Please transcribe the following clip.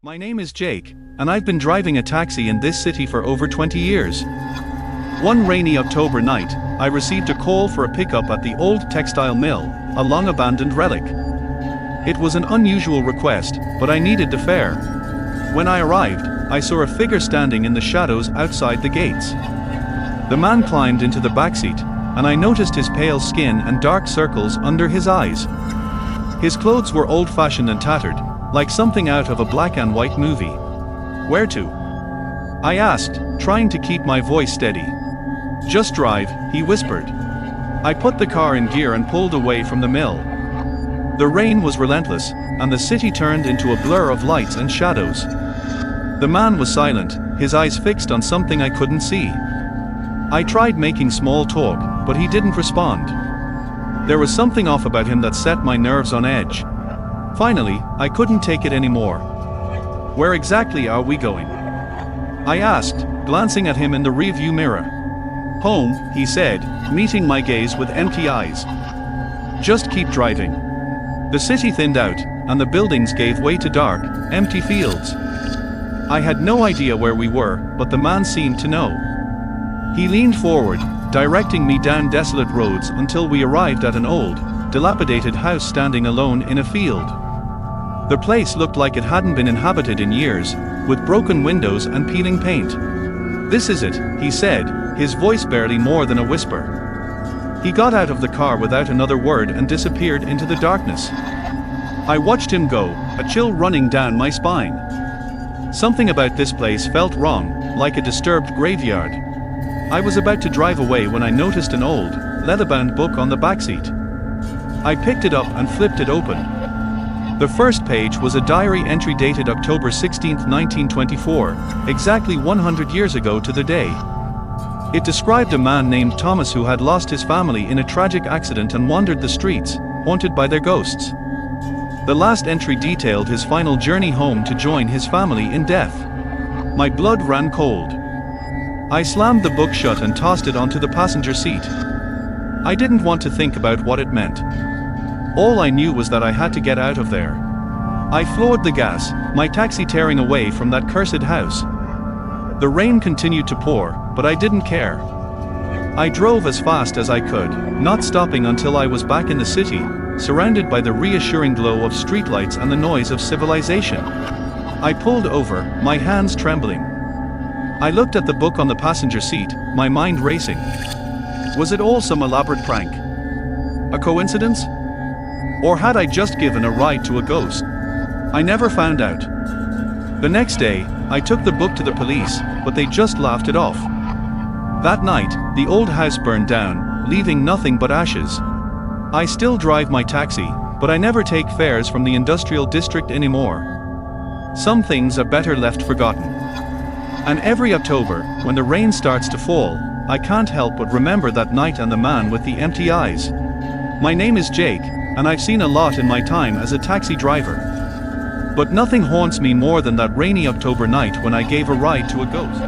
My name is Jake, and I've been driving a taxi in this city for over 20 years. One rainy October night, I received a call for a pickup at the old textile mill, a long-abandoned relic. It was an unusual request, but I needed the fare. When I arrived, I saw a figure standing in the shadows outside the gates. The man climbed into the backseat, and I noticed his pale skin and dark circles under his eyes. His clothes were old-fashioned and tattered, like something out of a black and white movie. "Where to?" I asked, trying to keep my voice steady. "Just drive," he whispered. I put the car in gear and pulled away from the mill. The rain was relentless, and the city turned into a blur of lights and shadows. The man was silent, his eyes fixed on something I couldn't see. I tried making small talk, but he didn't respond. There was something off about him that set my nerves on edge. Finally, I couldn't take it anymore. "Where exactly are we going?" I asked, glancing at him in the rearview mirror. "Home," he said, meeting my gaze with empty eyes. "Just keep driving." The city thinned out, and the buildings gave way to dark, empty fields. I had no idea where we were, but the man seemed to know. He leaned forward, directing me down desolate roads until we arrived at an old, dilapidated house standing alone in a field. The place looked like it hadn't been inhabited in years, with broken windows and peeling paint. "This is it," he said, his voice barely more than a whisper. He got out of the car without another word and disappeared into the darkness. I watched him go, a chill running down my spine. Something about this place felt wrong, like a disturbed graveyard. I was about to drive away when I noticed an old, leather-bound book on the backseat. I picked it up and flipped it open. The first page was a diary entry dated October 16, 1924, exactly 100 years ago to the day. It described a man named Thomas who had lost his family in a tragic accident and wandered the streets, haunted by their ghosts. The last entry detailed his final journey home to join his family in death. My blood ran cold. I slammed the book shut and tossed it onto the passenger seat. I didn't want to think about what it meant. All I knew was that I had to get out of there. I floored the gas, my taxi tearing away from that cursed house. The rain continued to pour, but I didn't care. I drove as fast as I could, not stopping until I was back in the city, surrounded by the reassuring glow of streetlights and the noise of civilization. I pulled over, my hands trembling. I looked at the book on the passenger seat, my mind racing. Was it all some elaborate prank? A coincidence? Or had I just given a ride to a ghost? I never found out. The next day, I took the book to the police, but they just laughed it off. That night, the old house burned down, leaving nothing but ashes. I still drive my taxi, but I never take fares from the industrial district anymore. Some things are better left forgotten. And every October, when the rain starts to fall, I can't help but remember that night and the man with the empty eyes. My name is Jake, and I've seen a lot in my time as a taxi driver. But nothing haunts me more than that rainy October night when I gave a ride to a ghost.